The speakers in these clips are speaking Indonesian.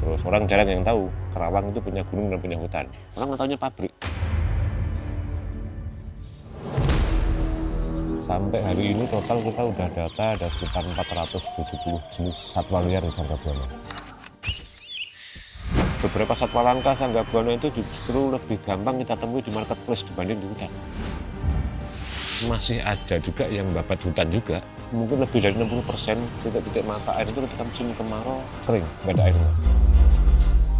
Terus orang jarang yang tahu Kerawang itu punya gunung dan punya hutan. Orang nggak taunya pabrik. Sampai hari ini total kita udah data ada sekitar 470 jenis satwa liar di Sangga Buana. Beberapa satwa langka Sangga Buana itu justru lebih gampang kita temui di marketplace dibanding di hutan. Masih ada juga yang babat hutan juga. Mungkin lebih dari 60% titik-titik mata air itu ketika musim kemarau kering, nggak ada airnya.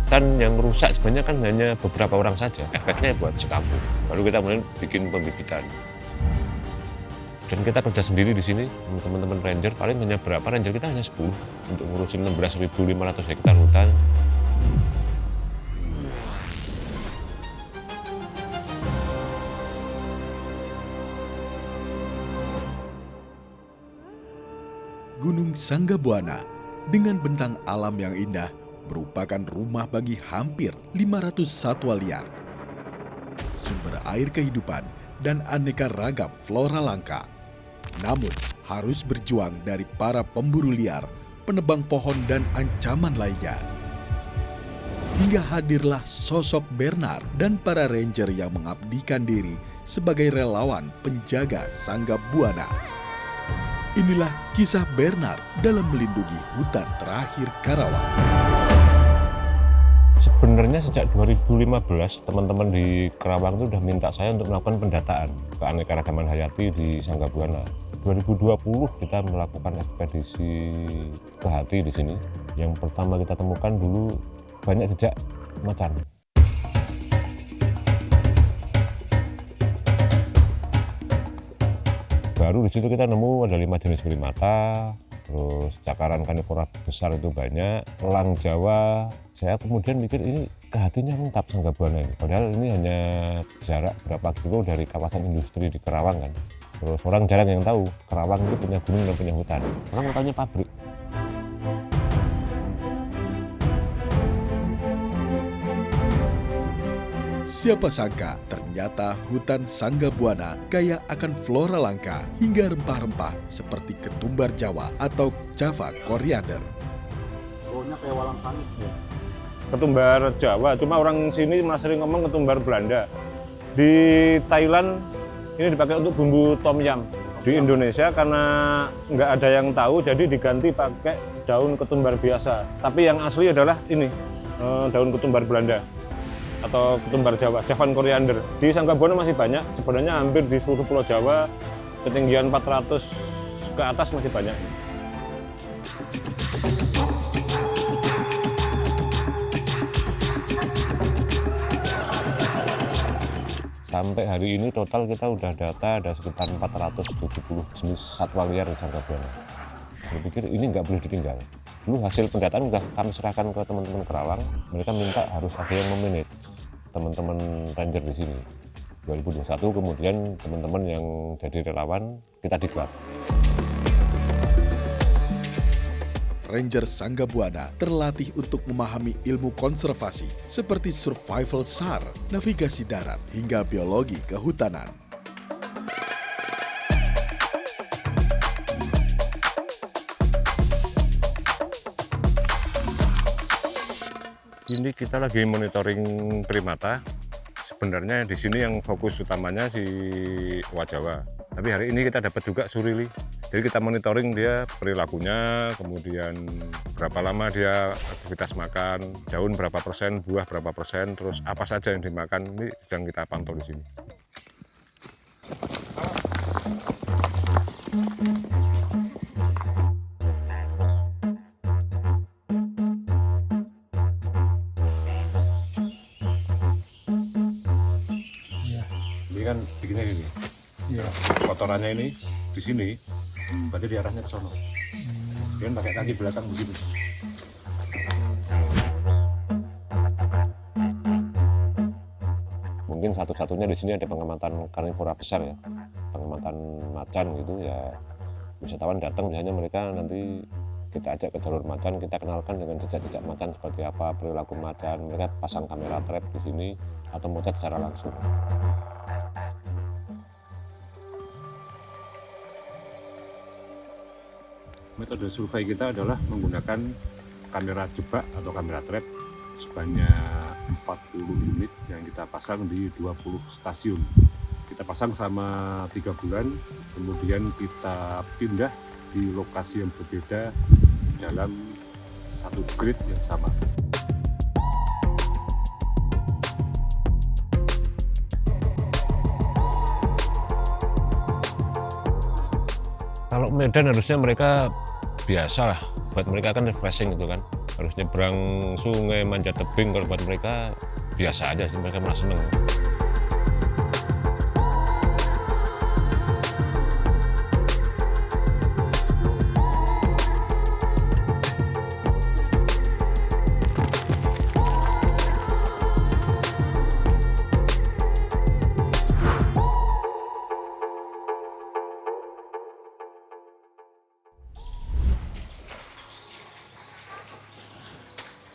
Kan yang rusak sebenarnya kan hanya beberapa orang saja, efeknya buat sekampung. Lalu kita kemudian bikin pembibitan. Dan kita kerja sendiri di sini, teman-teman ranger, paling hanya berapa, ranger kita hanya 10 untuk ngurusin 16.500 hektar hutan. Gunung Sangga Buana dengan bentang alam yang indah merupakan rumah bagi hampir 500 satwa liar. Sumber air kehidupan dan aneka ragam flora langka. Namun harus berjuang dari para pemburu liar, penebang pohon dan ancaman lainnya. Hingga hadirlah sosok Bernard dan para ranger yang mengabdikan diri sebagai relawan penjaga Sangga Buana. Inilah kisah Bernard dalam melindungi hutan terakhir Karawang. Sebenarnya sejak 2015 teman-teman di Kerawang itu sudah minta saya untuk melakukan pendataan keanekaragaman hayati di Sangga Buana. 2020 kita melakukan ekspedisi ke Hati di sini. Yang pertama kita temukan dulu banyak jejak macan. Baru di situ kita nemu ada 5 jenis primata, terus cakaran karnivora besar itu banyak, elang Jawa. Saya kemudian mikir ini kehatinya lengkap Sangga Buana ini. Padahal ini hanya jarak berapa kilo dari kawasan industri di Kerawang kan. Terus orang jarang yang tahu Kerawang itu punya gunung dan punya hutan. Orang nggak taunya pabrik. Siapa sangka ternyata hutan Sangga Buana kaya akan flora langka hingga rempah-rempah seperti ketumbar Jawa atau Java coriander. Baunya kayak walang panik ya. Ketumbar Jawa, cuma orang sini masih sering ngomong ketumbar Belanda. Di Thailand ini dipakai untuk bumbu tom yum. Di Indonesia karena nggak ada yang tahu jadi diganti pakai daun ketumbar biasa. Tapi yang asli adalah ini, daun ketumbar Belanda atau ketumbar Jawa, Javan coriander. Di Sangga Buana masih banyak, sebenarnya hampir di seluruh Pulau Jawa, ketinggian 400 ke atas masih banyak. Sampai hari ini total kita udah data ada sekitar 470 jenis satwa liar di Sangga Buana. Saya pikir ini nggak boleh ditinggal. Dulu hasil pendataan udah kami serahkan ke teman-teman Kerawang, mereka minta harus ada yang memanage teman-teman ranger di sini. 2021 kemudian teman-teman yang jadi relawan kita diklat. Ranger Sangga Buana terlatih untuk memahami ilmu konservasi seperti survival SAR, navigasi darat, hingga biologi kehutanan. Ini kita lagi monitoring primata. Sebenarnya di sini yang fokus utamanya si owa Jawa. Tapi hari ini kita dapat juga surili. Jadi kita monitoring dia perilakunya, kemudian berapa lama dia aktivitas makan, daun berapa persen, buah berapa persen, terus apa saja yang dimakan. Ini sedang kita pantau di sini. Ini kan bikinnya gini. Ya. Kotorannya ini di sini, berarti diarahnya ke sono. Kemudian pakai kaki belakang begitu. Mungkin satu-satunya di sini ada pengamatan karnivora besar ya, pengamatan macan gitu ya. Wisatawan datang biasanya mereka nanti kita ajak ke jalur macan, kita kenalkan dengan jejak-jejak macan seperti apa, perilaku macan. Mereka pasang kamera trap di sini atau mocet secara langsung. Metode survei kita adalah menggunakan kamera jebak atau kamera trap sebanyak 40 unit yang kita pasang di 20 stasiun. Kita pasang selama 3 bulan, kemudian kita pindah di lokasi yang berbeda dalam satu grid yang sama. Kalau Medan harusnya mereka biasa lah, buat mereka kan refreshing gitu kan. Harus nyebrang sungai, manjat tebing, kalau buat mereka biasa aja sih, mereka malah seneng.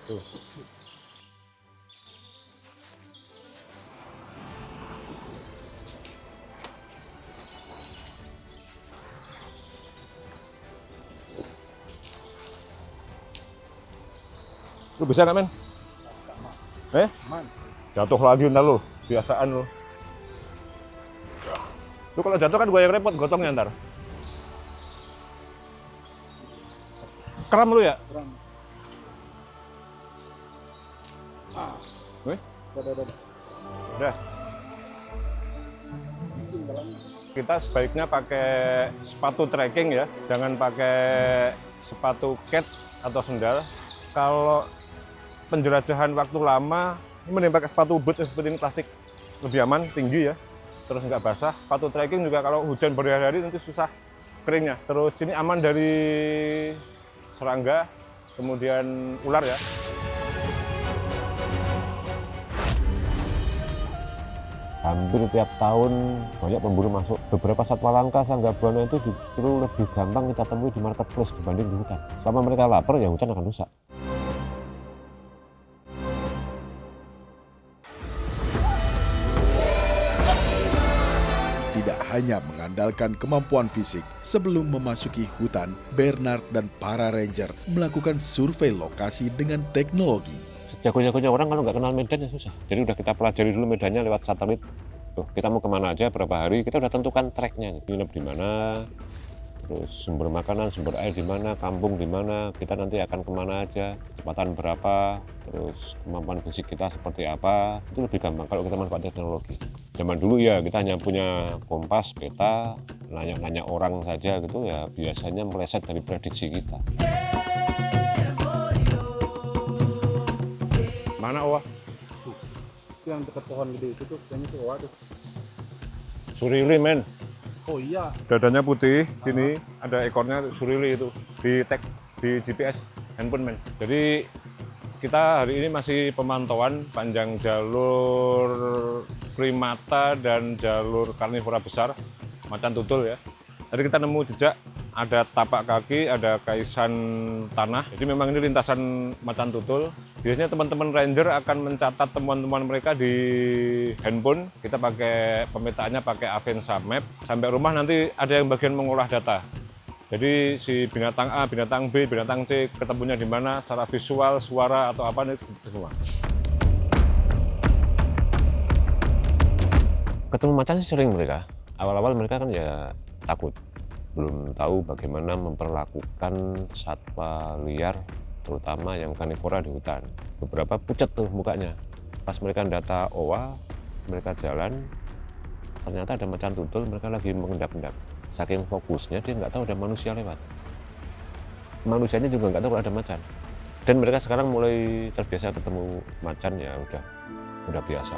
Tuh. Lu bisa nggak, men? Jatuh lagi ntar lu, biasaan lu. Lu kalau jatuh kan gue yang repot, gotongnya ntar. Kram lu ya? Kram. Udah. Kita sebaiknya pakai sepatu trekking ya, jangan pakai sepatu cat atau sendal. Kalau penjelajahan waktu lama, ini mending pakai sepatu boot seperti ini, plastik, lebih aman, tinggi ya, terus nggak basah. Sepatu trekking juga kalau hujan berhari-hari nanti susah keringnya. Terus ini aman dari serangga, kemudian ular ya. Hampir tiap tahun banyak pemburu masuk. Beberapa satwa langka Sanggabuana itu justru lebih gampang kita temui di marketplace dibanding di hutan. Selama mereka lapar, ya hutan akan rusak. Tidak hanya mengandalkan kemampuan fisik, sebelum memasuki hutan, Bernard dan para ranger melakukan survei lokasi dengan teknologi. Jago-jagonya orang kalau nggak kenal medan ya susah. Jadi udah kita pelajari dulu medannya lewat satelit. Tuh, kita mau kemana aja, berapa hari, kita udah tentukan treknya. Nginep di mana, terus sumber makanan, sumber air di mana, kampung di mana, kita nanti akan kemana aja, kecepatan berapa, terus kemampuan fisik kita seperti apa. Itu lebih gampang kalau kita manfaat teknologi. Zaman dulu ya kita hanya punya kompas, peta, nanya-nanya orang saja gitu ya, biasanya meleset dari prediksi kita. Mana Owa? Itu yang dekat pohon gede itu tuh, kayaknya tuh waduh. Surili, men. Oh iya. Dadanya putih, sini ada ekornya surili itu, di tag di GPS handphone, men. Jadi kita hari ini masih pemantauan panjang jalur primata dan jalur karnivora besar, macan tutul ya. Tadi kita nemu jejak, ada tapak kaki, ada kaisan tanah. Jadi memang ini lintasan macan tutul. Biasanya teman-teman ranger akan mencatat temuan-temuan mereka di handphone. Kita pakai pemetaannya pakai Avanza Map. Sampai rumah nanti ada yang bagian mengolah data. Jadi si binatang A, binatang B, binatang C ketemunya di mana, secara visual, suara atau apa itu semua. Ketemu macan sih sering mereka. Awal-awal mereka kan ya takut, belum tahu bagaimana memperlakukan satwa liar, terutama yang karnivora di hutan. Beberapa pucat tuh mukanya. Pas mereka data owa, mereka jalan, ternyata ada macan tutul, mereka lagi mengendap-endap. Saking fokusnya dia nggak tahu ada manusia lewat. Manusianya juga nggak tahu kalau ada macan. Dan mereka sekarang mulai terbiasa ketemu macan, ya udah biasa.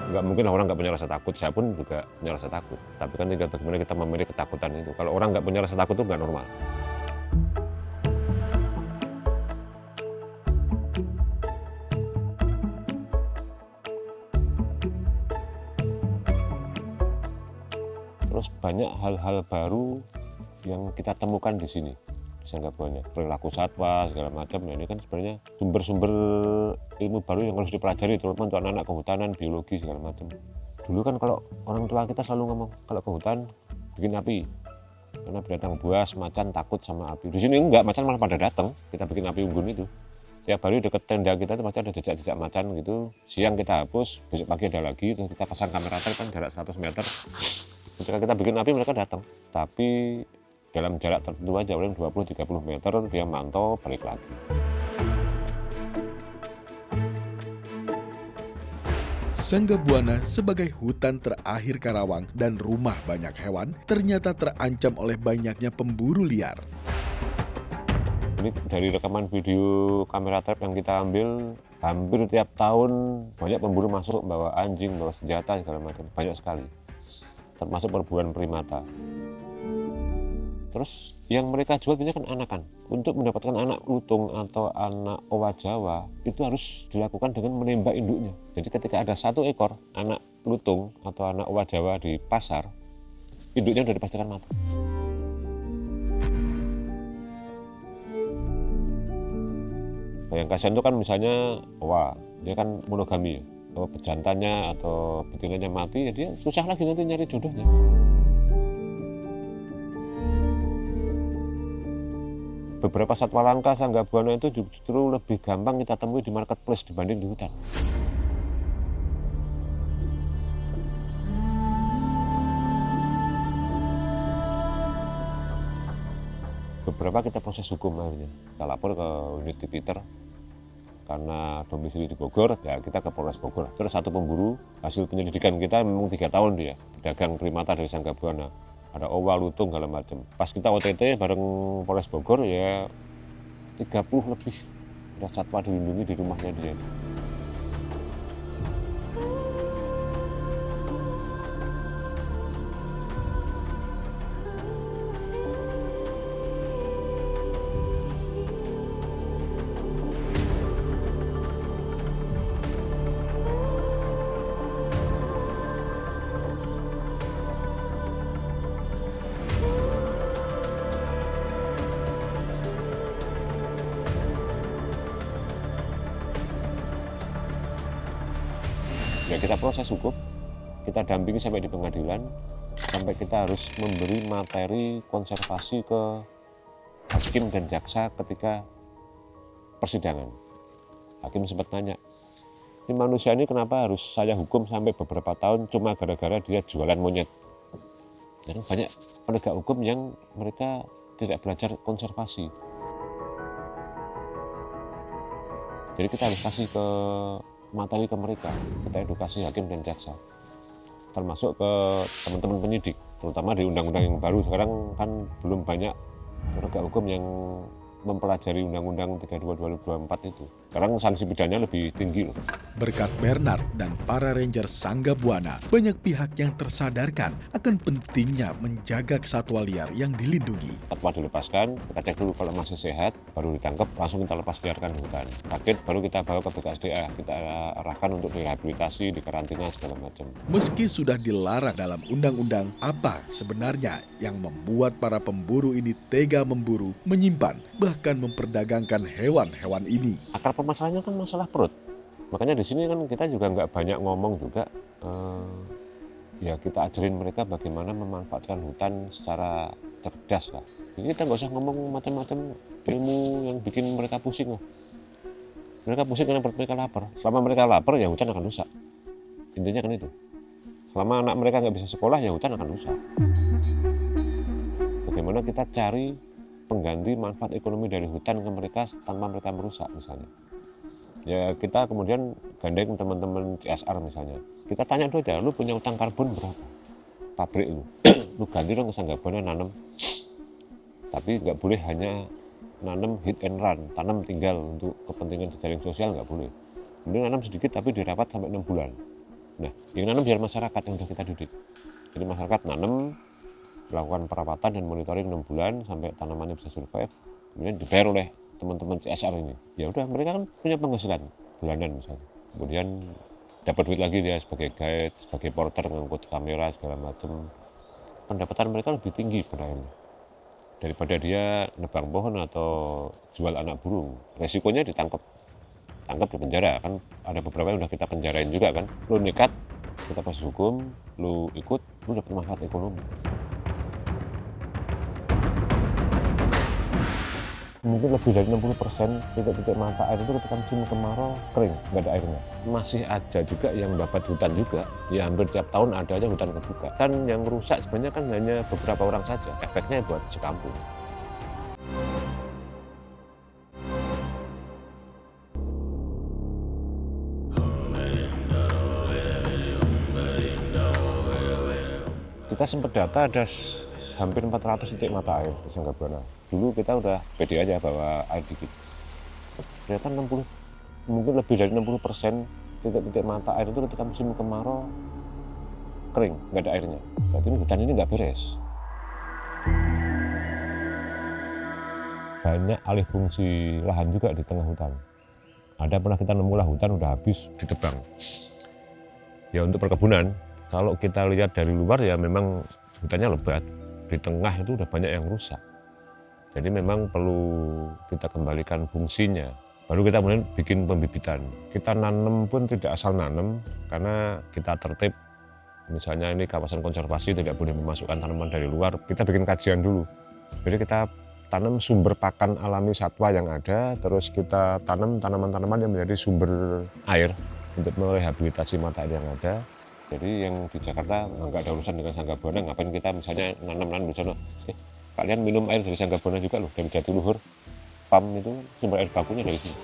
Nggak mungkin orang nggak punya rasa takut, saya pun juga punya rasa takut. Tapi kan tinggal bagaimana kita memilih ketakutan itu. Kalau orang nggak punya rasa takut itu nggak normal. Terus banyak hal-hal baru yang kita temukan di sini. Sanggabuana, perilaku satwa segala macam. Nah, ini kan sebenarnya sumber-sumber ilmu baru yang harus dipelajari, terutama untuk anak-anak kehutanan, biologi segala macam. Dulu kan kalau orang tua kita selalu ngomong kalau ke hutan bikin api, karena binatang buas, macan takut sama api. Di sini enggak, macan malah pada datang. Kita bikin api unggun itu. Tiap hari deket tenda kita itu masih ada jejak-jejak macan gitu. Siang kita hapus, besok pagi ada lagi, terus kita pasang kamera trap kan jarak 100 meter. Ketika kita bikin api mereka datang. Tapi dalam jarak tertentu aja, paling 20-30 meter dia mantau balik lagi. Sanggabuana sebagai hutan terakhir Karawang dan rumah banyak hewan ternyata terancam oleh banyaknya pemburu liar. Ini dari rekaman video kamera trap yang kita ambil, hampir tiap tahun banyak pemburu masuk bawa anjing, bawa senjata segala macam, banyak sekali. Termasuk perburuan primata. Terus yang mereka jual biasanya kan anakan. Untuk mendapatkan anak lutung atau anak owa Jawa itu harus dilakukan dengan menembak induknya. Jadi ketika ada 1 ekor anak lutung atau anak owa Jawa di pasar, induknya sudah dipastikan mati. Yang kasihan itu kan misalnya owa, dia kan monogami ya. Kalau pejantannya atau betinanya mati, ya dia susah lagi nanti nyari jodohnya. Beberapa satwa langka Sanggabuana itu justru lebih gampang kita temui di marketplace dibanding di hutan. Beberapa kita proses hukum akhirnya. Kita lapor ke unit Tipiter karena domisili di Bogor, ya kita ke Polres Bogor. Terus satu pemburu, hasil penyelidikan kita memang 3 tahun dia, pedagang primata dari Sanggabuana. Ada owa, lutung, segala macam. Pas kita OTT bareng Polres Bogor ya 30 lebih ada satwa dilindungi di rumahnya dia. Ya kita proses hukum, kita dampingi sampai di pengadilan, sampai kita harus memberi materi konservasi ke hakim dan jaksa ketika persidangan. Hakim sempat nanya, ini manusia ini kenapa harus saya hukum sampai beberapa tahun cuma gara-gara dia jualan monyet. Dan banyak penegak hukum yang mereka tidak belajar konservasi. Jadi kita harus kasih ke materi ke mereka, kita edukasi hakim dan jaksa, termasuk ke teman-teman penyidik, terutama di undang-undang yang baru sekarang kan belum banyak penegak hukum yang mempelajari Undang-Undang 32 2024 itu. Sekarang sanksi pidananya lebih tinggi loh. Berkat Bernard dan para ranger Sanggabuana, banyak pihak yang tersadarkan akan pentingnya menjaga satwa liar yang dilindungi. Satwa dilepaskan, kita cek dulu kalau masih sehat, baru ditangkap, langsung kita lepas liarkan di hutan. Sakit, baru kita bawa ke BKSDA, kita arahkan untuk direhabilitasi, dikarantina, segala macam. Meski sudah dilarang dalam undang-undang, apa sebenarnya yang membuat para pemburu ini tega memburu, menyimpan, bahkan memperdagangkan hewan-hewan ini? Akar permasalahannya kan masalah perut. Makanya di sini kan kita juga nggak banyak ngomong juga. Ya kita ajarin mereka bagaimana memanfaatkan hutan secara cerdas lah. Jadi kita nggak usah ngomong macam-macam ilmu yang bikin mereka pusing lah. Mereka pusing karena perut mereka lapar. Selama mereka lapar ya hutan akan rusak. Intinya kan itu. Selama anak mereka nggak bisa sekolah ya hutan akan rusak. Bagaimana kita cari pengganti manfaat ekonomi dari hutan ke mereka tanpa mereka merusak misalnya. Ya kita kemudian gandeng teman-teman CSR misalnya. Kita tanya dulu aja, lu punya utang karbon berapa? Pabrik lu. Lu ganti dong ke Sanggabuana nanam. Tapi nggak boleh hanya nanam hit and run, tanam tinggal untuk kepentingan jejaring sosial nggak boleh. Kemudian nanam sedikit tapi dirawat sampai 6 bulan. Nah, yang nanam biar masyarakat yang sudah kita didik. Jadi masyarakat nanam, melakukan perawatan dan monitoring 6 bulan sampai tanamannya bisa survive, kemudian dibayar oleh teman-teman CSR ini. Ya udah, mereka kan punya penghasilan bulanan misalnya. Kemudian dapat duit lagi dia sebagai guide, sebagai porter, ngangkut kamera segala macam. Pendapatan mereka lebih tinggi sebenarnya daripada dia nebang pohon atau jual anak burung. Resikonya ditangkap di penjara kan. Ada beberapa yang udah kita penjarain juga kan. Lu nekat, kita proses hukum, lu ikut, lu dapat manfaat ekonomi. mungkin lebih dari 60% titik-titik mata air itu ketika musim kemarau kering, nggak ada airnya. Masih ada juga yang babat hutan juga, ya hampir tiap tahun ada aja hutan kebuka. Dan yang rusak sebenarnya kan hanya beberapa orang saja, efeknya buat sekampung. Kita sempat data ada hampir 400 titik mata air di Sanggabuana. Dulu kita udah pede aja bawa air dikit. Ternyata 60, mungkin lebih dari 60% titik-titik mata air itu ketika musim kemarau kering, nggak ada airnya. Berarti hutan ini nggak beres. Banyak alih fungsi lahan juga di tengah hutan. Ada pernah kita nemu lah hutan udah habis ditebang. Ya untuk perkebunan, kalau kita lihat dari luar ya memang hutannya lebat, di tengah itu udah banyak yang rusak. Jadi memang perlu kita kembalikan fungsinya. Baru kita kemudian bikin pembibitan. Kita nanam pun tidak asal nanam, karena kita tertib. Misalnya ini kawasan konservasi tidak boleh memasukkan tanaman dari luar, kita bikin kajian dulu. Jadi kita tanam sumber pakan alami satwa yang ada, terus kita tanam tanaman-tanaman yang menjadi sumber air untuk merehabilitasi mata air yang ada. Jadi yang di Jakarta nggak ada urusan dengan Sanggabuana, ngapain kita misalnya nanam di sana. Kalian minum air dari Sanggabuana juga loh, dari Jatiluhur. PAM itu sumber air bakunya dari sini.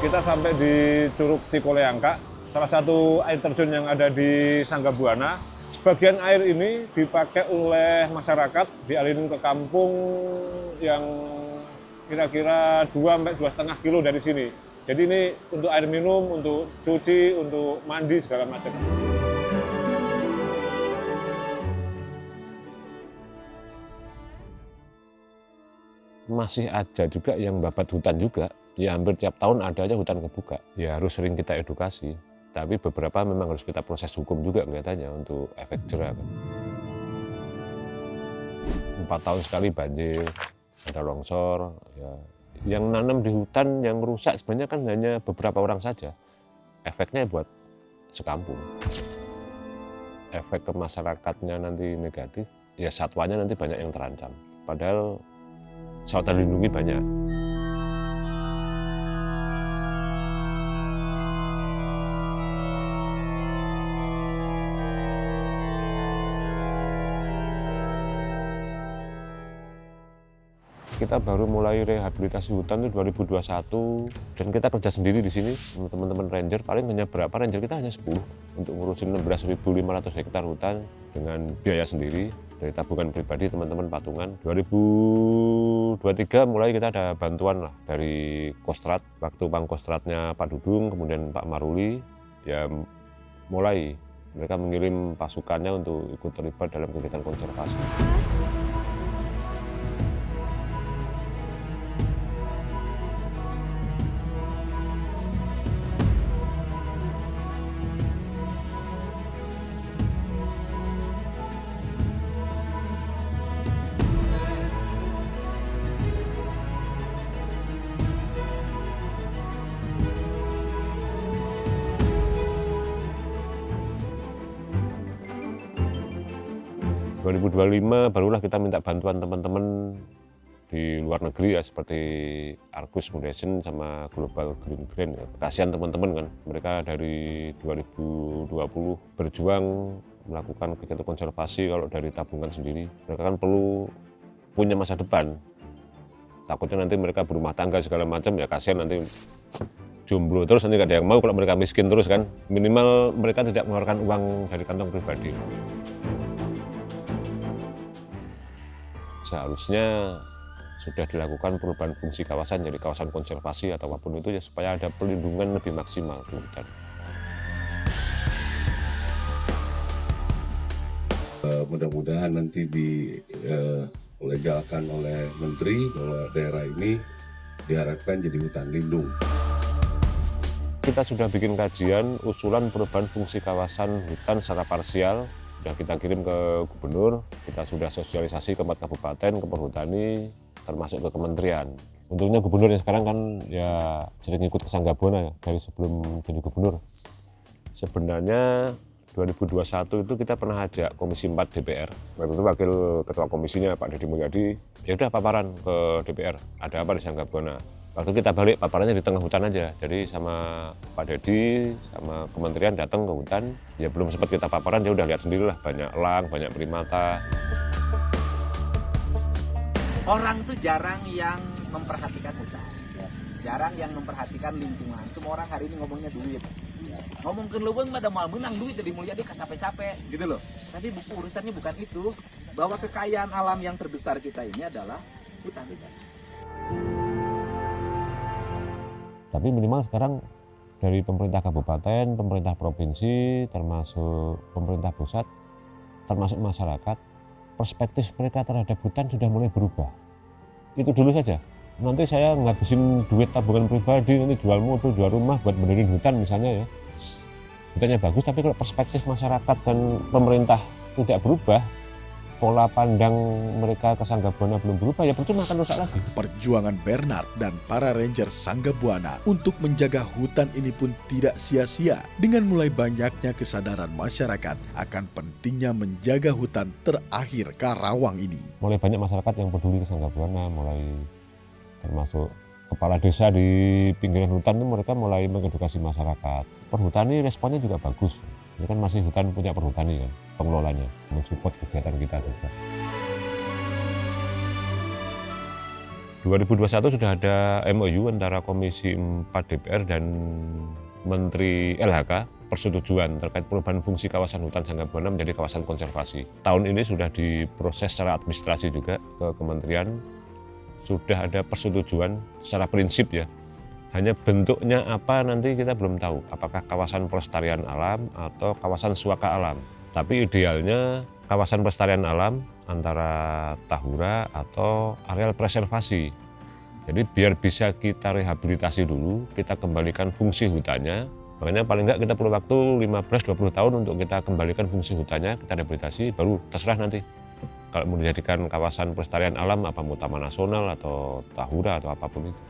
Kita sampai di Curug Cikoleangka, salah satu air terjun yang ada di Sanggabuana. Sebagian air ini dipakai oleh masyarakat, dialirin ke kampung yang kira-kira 2-2,5 kilo dari sini. Jadi ini untuk air minum, untuk cuci, untuk mandi, segala macam. Masih ada juga yang babat hutan juga. Ya hampir tiap tahun ada aja hutan kebuka. Ya harus sering kita edukasi. Tapi beberapa memang harus kita proses hukum juga kelihatannya untuk efek jerah. 4 tahun sekali banjir, ada longsor. Ya. Yang nanam di hutan yang rusak sebenarnya kan hanya beberapa orang saja. Efeknya buat sekampung. Efek ke masyarakatnya nanti negatif, ya satwanya nanti banyak yang terancam. Padahal satwa terlindungi banyak. Kita baru mulai rehabilitasi hutan itu 2021 dan kita kerja sendiri di sini teman-teman ranger. Paling hanya berapa ranger kita hanya 10 untuk ngurusin 16.500 hektar hutan dengan biaya sendiri dari tabungan pribadi teman-teman patungan. 2023 mulai kita ada bantuan lah dari Kostrad, waktu Pangkostradnya Pak Dudung kemudian Pak Maruli, ya mulai mereka mengirim pasukannya untuk ikut terlibat dalam kegiatan konservasi. Tahun 2025 barulah kita minta bantuan teman-teman di luar negeri ya seperti Argus Foundation sama Global Green Grant. Ya. Kasihan teman-teman kan, mereka dari 2020 berjuang melakukan kegiatan konservasi. Kalau dari tabungan sendiri mereka kan perlu punya masa depan. Takutnya nanti mereka berumah tangga segala macam, ya kasihan nanti jomblo terus, nanti gak ada yang mau kalau mereka miskin terus kan. Minimal mereka tidak mengeluarkan uang dari kantong pribadi. Seharusnya sudah dilakukan perubahan fungsi kawasan jadi kawasan konservasi atau apapun itu ya supaya ada perlindungan lebih maksimal di hutan. Mudah-mudahan nanti dilegalkan oleh Menteri bahwa daerah ini diharapkan jadi hutan lindung. Kita sudah bikin kajian usulan perubahan fungsi kawasan hutan secara parsial, sudah kita kirim ke gubernur, kita sudah sosialisasi ke 4 kabupaten, ke Perhutani, termasuk ke kementerian. Untungnya gubernur yang sekarang kan ya sering ikut ke Sanggabuana ya, dari sebelum jadi gubernur. Sebenarnya 2021 itu kita pernah ajak Komisi 4 DPR, waktu itu wakil ketua komisinya Pak Deddy Mulyadi, ya udah paparan ke DPR, ada apa di Sanggabuana. Waktu kita balik paparannya di tengah hutan aja, jadi sama Pak Deddy, sama kementerian datang ke hutan, ya belum sempat kita paparan, dia udah lihat sendirilah, banyak elang, banyak primata. Orang tuh jarang yang memperhatikan hutan, jarang yang memperhatikan lingkungan. Semua orang hari ini ngomongnya duit. Ngomong ke leuweung mah da moal menang duit dari mulia dia capek-capek gitu loh. Tapi urusannya bukan itu, bahwa kekayaan alam yang terbesar kita ini adalah hutan. Tapi minimal sekarang dari pemerintah kabupaten, pemerintah provinsi, termasuk pemerintah pusat, termasuk masyarakat, perspektif mereka terhadap hutan sudah mulai berubah. Itu dulu saja. Nanti saya ngabisin duit tabungan pribadi, nanti jual mobil, jual rumah buat benerin hutan misalnya ya. Hutannya bagus, tapi kalau perspektif masyarakat dan pemerintah tidak berubah, pola pandang mereka ke Sanggabuana belum berubah, ya percuma akan rusak lagi. Perjuangan Bernard dan para ranger Sanggabuana untuk menjaga hutan ini pun tidak sia-sia dengan mulai banyaknya kesadaran masyarakat akan pentingnya menjaga hutan terakhir Karawang ini. Mulai banyak masyarakat yang peduli ke Sanggabuana, mulai termasuk kepala desa di pinggiran hutan itu mereka mulai mengedukasi masyarakat. Perhutani responnya juga bagus. Ini kan masih hutan punya perhutani kan, pengelolanya, mensupport kegiatan kita juga. 2021 sudah ada MOU antara Komisi 4 DPR dan Menteri LHK persetujuan terkait perubahan fungsi kawasan hutan Sanggabuana menjadi kawasan konservasi. Tahun ini sudah diproses secara administrasi juga ke kementerian, sudah ada persetujuan secara prinsip ya. Hanya bentuknya apa nanti kita belum tahu, apakah kawasan pelestarian alam atau kawasan suaka alam. Tapi idealnya kawasan pelestarian alam antara tahura atau areal preservasi. Jadi biar bisa kita rehabilitasi dulu, kita kembalikan fungsi hutannya. Makanya paling enggak kita perlu waktu 15-20 tahun untuk kita kembalikan fungsi hutannya, kita rehabilitasi, baru terserah nanti. Kalau mau dijadikan kawasan pelestarian alam, apa mau taman nasional atau tahura atau apapun itu.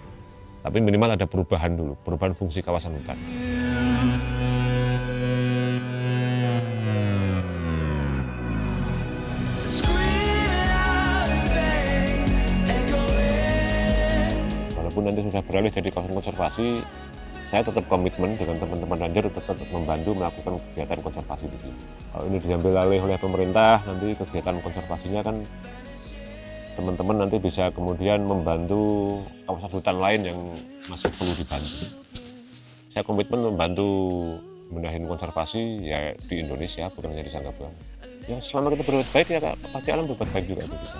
Tapi minimal ada perubahan dulu, perubahan fungsi kawasan hutan. Walaupun nanti sudah beralih jadi kawasan konservasi, saya tetap komitmen dengan teman-teman ranger tetap membantu melakukan kegiatan konservasi di sini. Kalau ini diambil alih oleh pemerintah, nanti kegiatan konservasinya kan teman-teman nanti bisa kemudian membantu kawasan hutan lain yang masih perlu dibantu. Saya komitmen membantu benahin konservasi ya di Indonesia, bukan hanya di Sanggabuana. Ya selama kita berbuat baik ya pasti alam berbuat baik juga untuk kita.